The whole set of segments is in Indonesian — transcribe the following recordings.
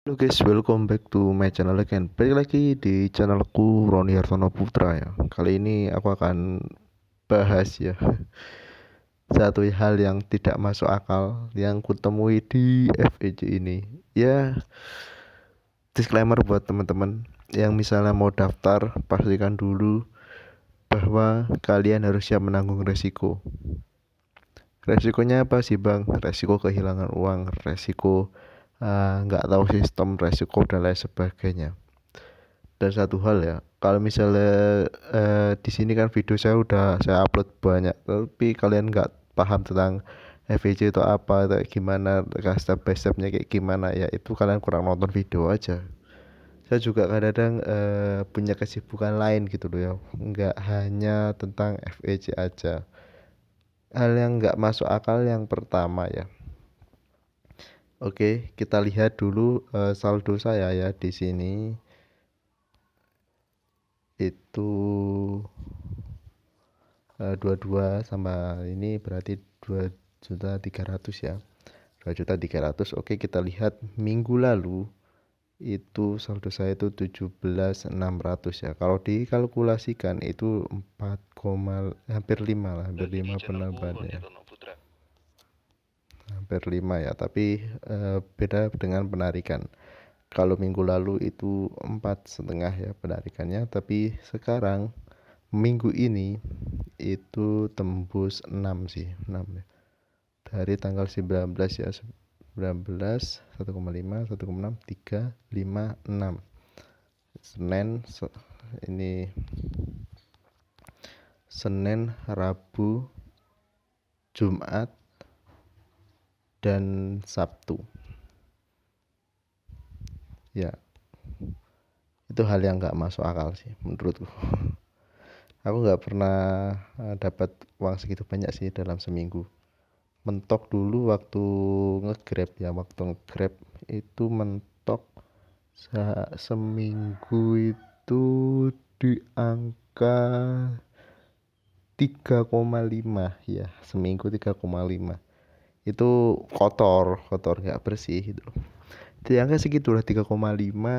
Halo guys, welcome back to my channel again. Balik lagi di channelku Roni Hartono Putra ya. Kali ini aku akan bahas ya satu hal yang tidak masuk akal yang kutemui di FEC ini. Ya, disclaimer buat teman-teman yang misalnya mau daftar, pastikan dulu bahwa kalian harus siap menanggung resiko. Resikonya apa sih bang? Resiko kehilangan uang, resiko nggak tahu sistem, resiko dan lain sebagainya. Dan satu hal ya, kalau misalnya di sini kan video saya upload banyak, tapi kalian nggak paham tentang FVC itu apa, atau gimana, step by stepnya kayak gimana ya, itu kalian kurang nonton video aja. Saya juga kadang-kadang punya kesibukan lain gitu loh ya, nggak hanya tentang FEC aja. Hal yang nggak masuk akal yang pertama ya. Oke, kita lihat dulu saldo saya ya di sini itu 22 sama ini berarti 2.300.000 ya, 2.300.000. Oke, kita lihat minggu lalu itu saldo saya itu 17.600 ya. Kalau dikalkulasikan itu 4, hampir 5 lah, hampir 5 penambahan ya, hampir 5 ya, tapi beda dengan penarikan. Kalau minggu lalu itu 4,5 ya penarikannya, tapi sekarang minggu ini itu tembus 6 sih, 6 ya. Dari tanggal 19 ya, 19 1,5 1,6 3 5 6 Senin ini Senin, Rabu, Jumat dan Sabtu ya. Itu hal yang nggak masuk akal sih menurutku. Aku nggak pernah dapat uang segitu banyak sih dalam seminggu. Mentok dulu waktu ngegrab ya, waktu ngegrab itu mentok seminggu itu di angka 3,5 ya, seminggu 3,5. Itu kotor kotor nggak bersih itu, di angka segitulah, 3,5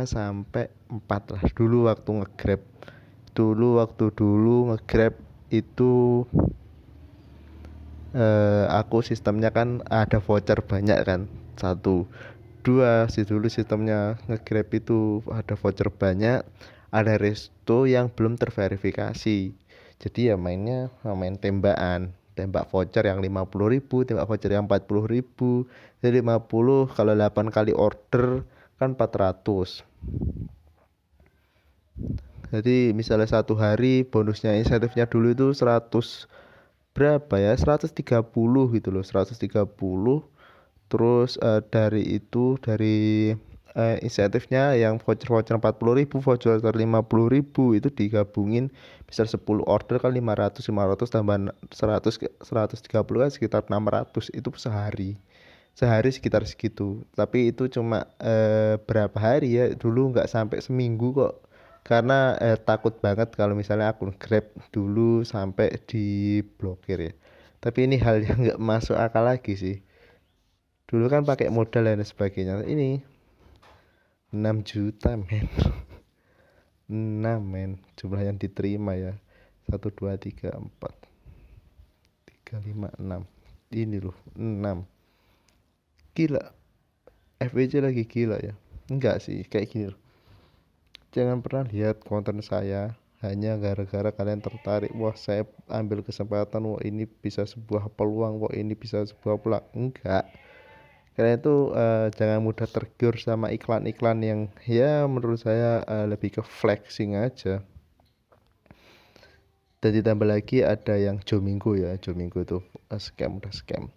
sampai 4 lah dulu waktu ngegrab. Dulu ngegrab itu aku sistemnya kan ada voucher banyak kan, satu dua sih dulu sistemnya ngegrab itu ada voucher banyak, ada resto yang belum terverifikasi, jadi ya mainnya main tembakan, tembak voucher yang 50.000, tembak voucher yang 40.000. Jadi 50, kalau 8 kali order kan 400. Jadi misalnya satu hari bonusnya, insentifnya dulu itu 100 berapa ya, 130 gitu loh, 130. Terus dari insentifnya yang voucher 40.000, voucher 50.000 itu digabungin, misal 10 order kan 500 tambah 130 kan sekitar 600, itu sehari sekitar segitu. Tapi itu cuma berapa hari ya, dulu nggak sampai seminggu kok, karena takut banget kalau misalnya akun Grab dulu sampai diblokir ya. Tapi ini hal yang nggak masuk akal lagi sih. Dulu kan pakai modal dan sebagainya. Ini 6 juta men. 6 men jumlah yang diterima ya. 1 2 3 4 3 5 6. Ini loh 6. Gila. FWC lagi gila ya. Enggak sih, kayak gini loh. Jangan pernah lihat konten saya hanya gara-gara kalian tertarik. Wah, saya ambil kesempatan. Wah, ini bisa sebuah peluang. Wah, ini bisa sebuah peluang. Enggak. Kalian itu jangan mudah tergiur sama iklan-iklan yang ya menurut saya lebih ke flexing aja. Dan ditambah lagi ada yang Jomingo ya, Jomingo itu scam, udah scam.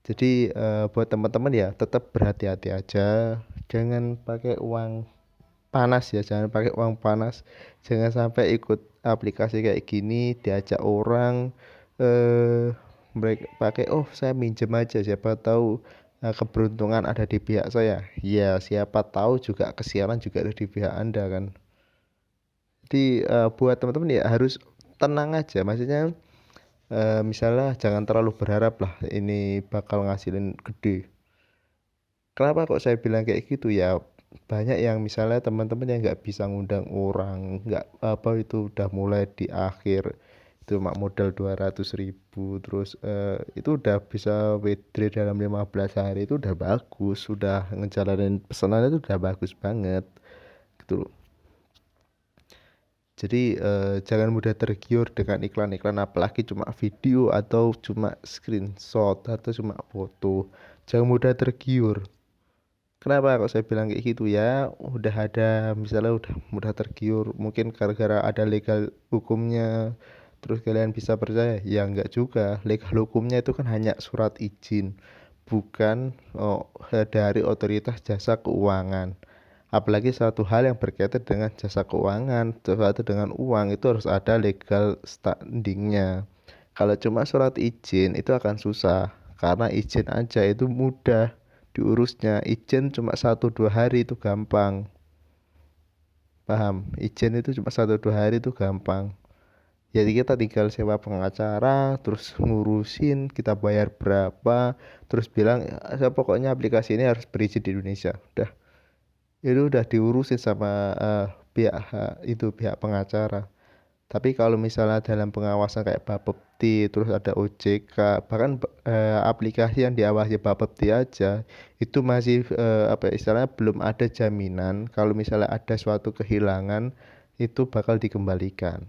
Jadi buat teman-teman ya tetap berhati-hati aja, jangan pakai uang panas ya, jangan pakai uang panas, jangan sampai ikut aplikasi kayak gini diajak orang mereka pakai, oh saya minjem aja, siapa tahu keberuntungan ada di pihak saya. Ya siapa tahu juga kesialan juga ada di pihak Anda kan. Jadi buat teman-teman ya harus tenang aja, maksudnya misalnya jangan terlalu berharap lah ini bakal ngasilin gede. Kenapa kok saya bilang kayak gitu ya? Banyak yang misalnya teman-teman yang nggak bisa ngundang orang, nggak apa itu udah mulai di akhir itu mak modal 200.000 terus itu udah bisa withdraw dalam 15 hari itu udah bagus, sudah ngejalanin pesanan itu udah bagus banget gitu loh. Jadi jangan mudah tergiur dengan iklan-iklan apalagi cuma video atau cuma screenshot atau cuma foto. Jangan mudah tergiur. Kenapa kok saya bilang kayak gitu ya? Udah ada misalnya udah mudah tergiur, mungkin gara-gara ada legal hukumnya, terus kalian bisa percaya? Ya enggak juga. Legal hukumnya itu kan hanya surat izin, bukan dari otoritas jasa keuangan. Apalagi satu hal yang berkaitan dengan jasa keuangan, sesuatu dengan uang itu harus ada legal standingnya. Kalau cuma surat izin itu akan susah, karena izin aja itu mudah diurusnya. Izin cuma 1-2 hari itu gampang, paham? Izin itu cuma 1-2 hari itu gampang. Jadi kita tinggal sewa pengacara, terus ngurusin, kita bayar berapa, terus bilang, saya pokoknya aplikasi ini harus berizin di Indonesia. Udah, itu udah diurusin sama pihak pengacara. Tapi kalau misalnya dalam pengawasan kayak Bapepti, terus ada OJK, bahkan aplikasi yang diawasi Bapepti aja, itu masih apa ya, istilahnya belum ada jaminan kalau misalnya ada suatu kehilangan itu bakal dikembalikan.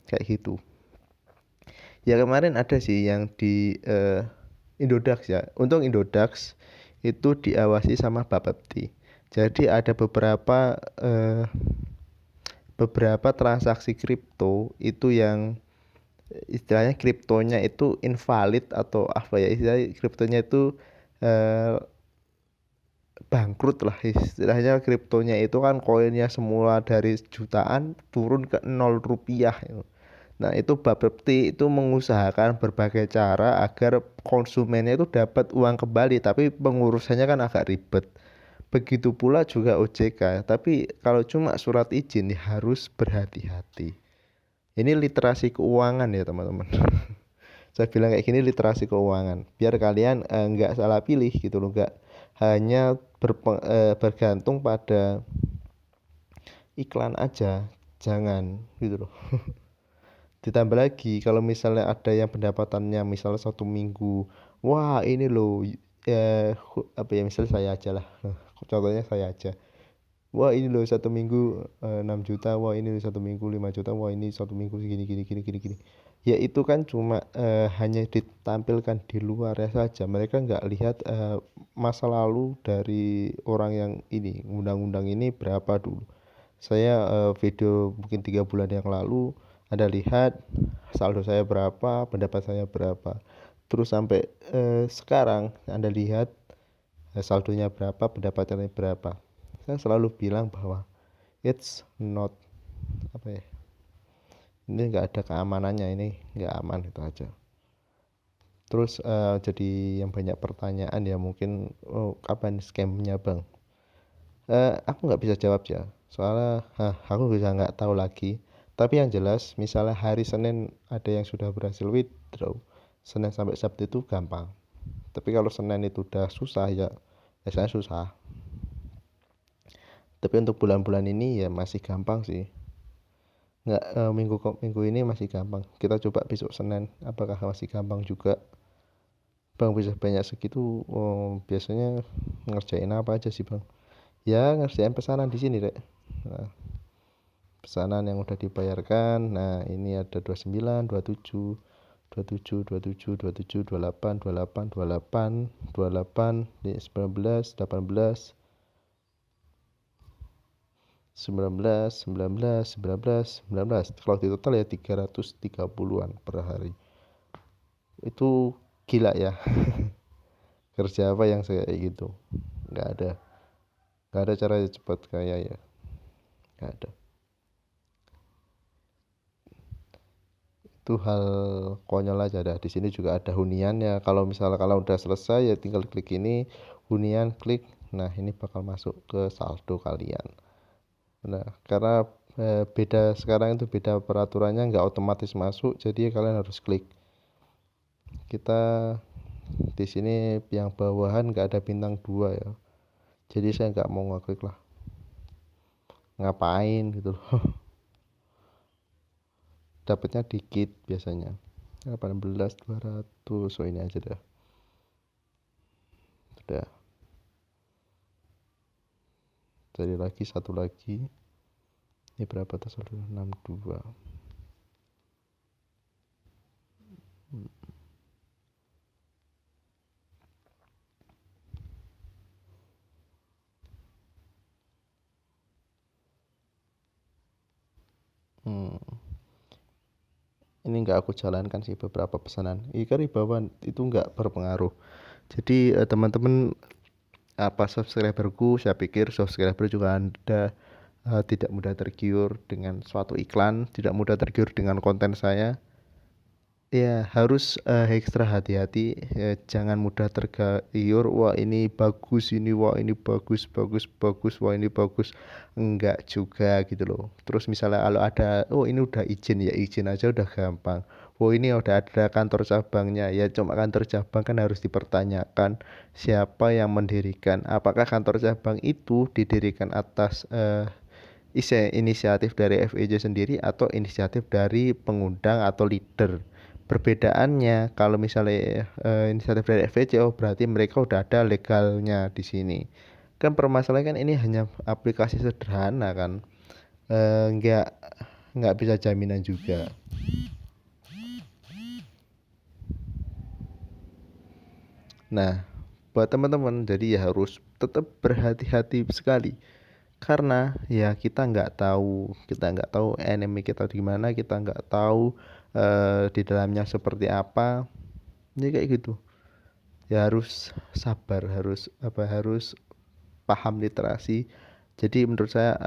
Kayak gitu. Ya kemarin ada sih yang di Indodax ya. Untung Indodax itu diawasi sama Bapepti. Jadi ada beberapa transaksi kripto itu yang istilahnya kriptonya itu invalid atau apa ya, istilahnya kriptonya itu eh, bangkrut lah, istilahnya kriptonya itu kan koinnya semula dari jutaan turun ke 0 rupiah. Nah itu Bapepti itu mengusahakan berbagai cara agar konsumennya itu dapat uang kembali, tapi pengurusannya kan agak ribet. Begitu pula juga OJK, tapi kalau cuma surat izin ya harus berhati-hati. Ini literasi keuangan ya teman-teman. Saya bilang kayak gini literasi keuangan. Biar kalian nggak salah pilih gitu loh, nggak hanya bergantung pada iklan aja. Jangan gitu loh. Ditambah lagi kalau misalnya ada yang pendapatannya misalnya 1 minggu, wah ini loh apa ya, misalnya saya aja lah. Contohnya saya aja. Wah ini loh 1 minggu 6 juta, wah ini loh 1 minggu 5 juta, wah ini 1 minggu segini gini gini gini gini. Ya itu kan cuma hanya ditampilkan di luarnya saja. Mereka nggak lihat masa lalu dari orang yang ini undang-undang ini berapa dulu. Saya video mungkin 3 bulan yang lalu ada lihat saldo saya berapa, pendapat saya berapa. Terus sampai sekarang Anda lihat saldonya berapa, pendapatannya berapa. Saya selalu bilang bahwa it's not apa ya, ini nggak ada keamanannya, ini nggak aman, itu aja. Terus jadi yang banyak pertanyaan ya mungkin, oh, kapan scamnya bang? Aku nggak bisa jawab ya, soalnya aku bisa nggak tahu lagi. Tapi yang jelas misalnya hari Senin ada yang sudah berhasil withdraw, Senin sampai Sabtu itu gampang. Tapi kalau Senin itu udah susah ya biasanya susah. Tapi untuk bulan-bulan ini ya masih gampang sih. Nggak, minggu ini masih gampang. Kita coba besok Senin apakah masih gampang juga. Bang bisa banyak segitu, biasanya ngerjain apa aja sih bang? Ya ngerjain pesanan di sini Rek. Nah, pesanan yang udah dibayarkan, nah ini ada 29, 27, 27, 27, 27, 28, 28, 28, 28, 19, 18, 19, 19, 19, 19. Kalau di total ya 330-an per hari. Itu gila ya. Kerja apa yang saya kayak gitu? Nggak ada. Nggak ada cara cepat kayak ya. Nggak ada. Itu hal konyol aja dah. Di sini juga ada huniannya. Kalau misalnya kalau udah selesai ya tinggal klik ini, hunian klik. Nah, ini bakal masuk ke saldo kalian. Nah, karena beda sekarang itu beda peraturannya, nggak otomatis masuk, jadi kalian harus klik. Kita di sini yang bawahan nggak ada bintang 2 ya. jadi saya nggak mau ngeklik lah, ngapain gitu loh. Dapatnya dikit biasanya 18.200. So ini aja dah, udah. Jadi lagi satu lagi, ini berapa tuh, 162. Ini nggak aku jalankan sih beberapa pesanan. Ikan ribawan itu nggak berpengaruh. Jadi teman-teman, apa, subscriberku, saya pikir subscriber juga Anda tidak mudah tergiur dengan suatu iklan, tidak mudah tergiur dengan konten saya. Ya, harus ekstra hati-hati, ya, jangan mudah tergiur. Wah, ini bagus, ini wah ini bagus, bagus, bagus, wah ini bagus. Enggak juga gitu loh. Terus misalnya kalau ada, oh ini udah izin, ya izin aja udah gampang. Oh ini udah ada kantor cabangnya, ya cuma kantor cabang kan harus dipertanyakan siapa yang mendirikan. Apakah kantor cabang itu didirikan atas inisiatif dari FEJ sendiri atau inisiatif dari pengundang atau leader. Perbedaannya kalau misalnya inisiatif dari FEJ, oh berarti mereka udah ada legalnya di sini. Kan permasalahan kan ini hanya aplikasi sederhana kan, nggak bisa jaminan juga. Nah, buat teman-teman jadi ya harus tetap berhati-hati sekali, karena ya kita nggak tahu enemy kita di mana, kita nggak tahu di dalamnya seperti apa. Jadi kayak gitu ya, harus sabar, harus paham literasi. Jadi menurut saya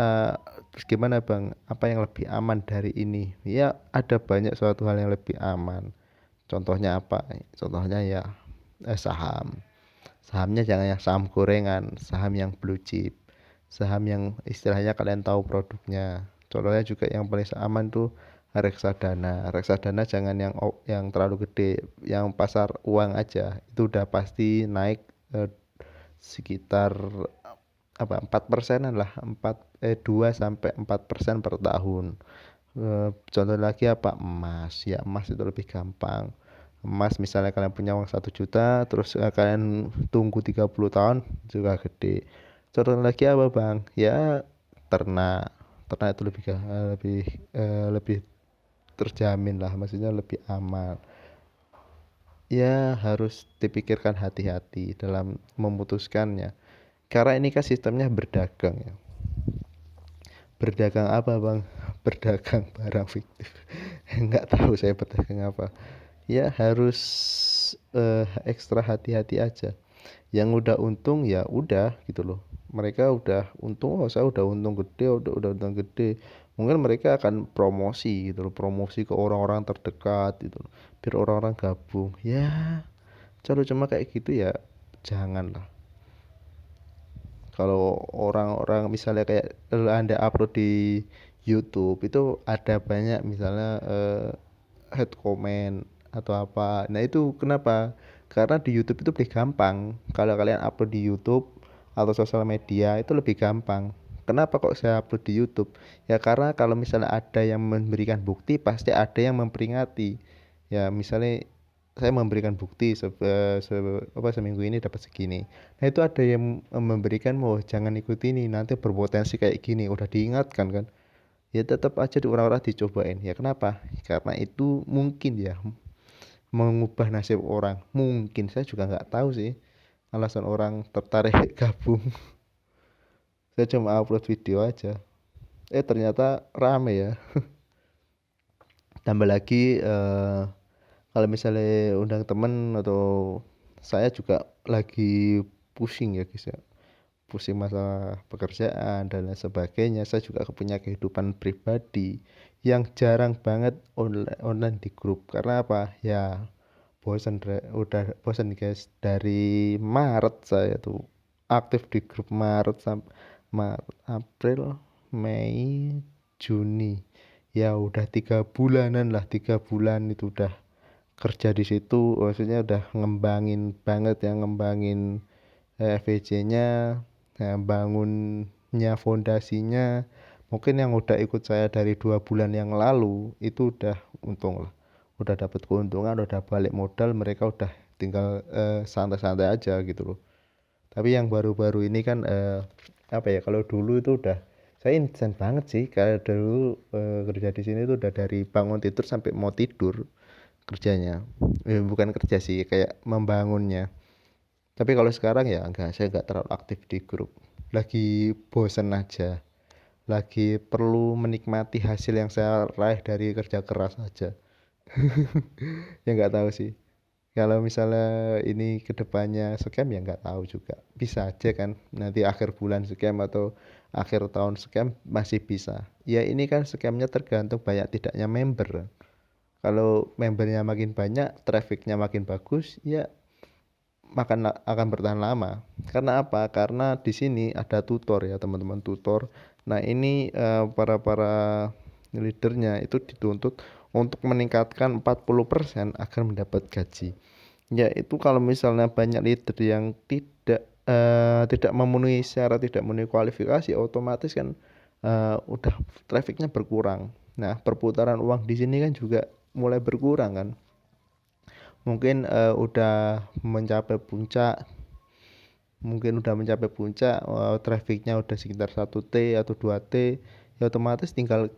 terus gimana bang, apa yang lebih aman dari ini? Ya ada banyak suatu hal yang lebih aman. Contohnya apa? Contohnya ya saham. Sahamnya jangan yang saham gorengan, saham yang blue chip, saham yang istilahnya kalian tahu produknya. Contohnya juga yang paling aman tuh reksadana. Reksadana jangan yang terlalu gede, yang pasar uang aja itu udah pasti naik sekitar apa 4%-an lah, 2 sampai 4% per tahun. Contoh lagi apa, emas. Ya emas itu lebih gampang. Emas misalnya kalian punya uang 1 juta, terus kalian tunggu 30 tahun juga gede. Contoh lagi apa bang, ya ternak. Ternak itu lebih terjamin lah, maksudnya lebih aman. Ya harus dipikirkan hati-hati dalam memutuskannya, karena ini kan sistemnya berdagang ya. Berdagang apa bang? Berdagang barang fiktif. Nggak tahu saya berdagang apa. Ya harus ekstra hati-hati aja. Yang udah untung ya udah gitu loh, mereka udah untung, oh saya udah untung gede, udah untung gede, mungkin mereka akan promosi gitu loh, promosi ke orang-orang terdekat gitu loh, biar orang-orang gabung. Ya kalau cuma kayak gitu ya janganlah. Kalau orang-orang misalnya kayak anda upload di YouTube itu ada banyak misalnya head comment atau apa. Nah itu kenapa? Karena di YouTube itu lebih gampang. Kalau kalian upload di YouTube atau sosial media itu lebih gampang. Kenapa kok saya upload di YouTube? Ya karena kalau misalnya ada yang memberikan bukti, pasti ada yang memperingati. Ya misalnya saya memberikan bukti seminggu ini dapat segini. Nah itu ada yang memberikan, mau jangan ikuti ini, nanti berpotensi kayak gini. Udah diingatkan kan? Ya tetap aja di orang-orang dicobain. Ya kenapa? Karena itu mungkin ya mengubah nasib orang. Mungkin saya juga nggak tahu sih alasan orang tertarik gabung. Saya cuma upload video aja. Ternyata rame ya. Tambah lagi kalau misalnya undang temen atau saya juga lagi pusing ya guys ya. Pusing masalah pekerjaan dan lain sebagainya. Saya juga punya kehidupan pribadi yang jarang banget online di grup. Karena apa? Ya udah bosan guys, dari Maret saya tuh aktif di grup, Maret, April, Mei, Juni, ya udah 3 bulanan lah, 3 bulan itu udah kerja di situ, maksudnya udah ngembangin banget ya, ngembangin VJ-nya. Nah, bangunnya fondasinya mungkin yang udah ikut saya dari 2 bulan yang lalu itu udah untung lah, udah dapat keuntungan, udah balik modal, mereka udah tinggal santai-santai aja gitu loh. Tapi yang baru-baru ini kan apa ya, kalau dulu itu udah saya instan banget sih. Kalau dulu kerja di sini tuh udah dari bangun tidur sampai mau tidur kerjanya. Bukan kerja sih, kayak membangunnya. Tapi kalau sekarang ya enggak, saya enggak terlalu aktif di grup. Lagi bosen aja. Lagi perlu menikmati hasil yang saya raih dari kerja keras aja. Ya nggak tahu sih. Kalau misalnya ini kedepannya scam ya nggak tahu juga. Bisa aja kan nanti akhir bulan scam atau akhir tahun scam masih bisa. Ya ini kan scamnya tergantung banyak tidaknya member. Kalau membernya makin banyak, trafficnya makin bagus, ya akan bertahan lama. Karena apa? Karena di sini ada tutor ya teman-teman, tutor. Nah ini para para leadernya itu dituntut untuk meningkatkan 40% agar mendapat gaji. Ya itu kalau misalnya banyak leader yang tidak memenuhi syarat, tidak memenuhi kualifikasi, otomatis kan udah trafficnya berkurang. Nah perputaran uang di sini kan juga mulai berkurang kan. Mungkin trafficnya udah sekitar 1T atau 2T, ya otomatis tinggal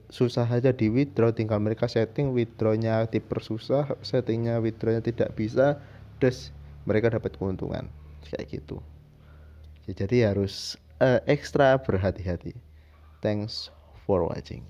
susah aja di withdraw, tinggal mereka setting withdrawnya dipersusah, settingnya withdrawnya tidak bisa, terus mereka dapat keuntungan kayak gitu ya. Jadi harus ekstra berhati-hati. Thanks for watching.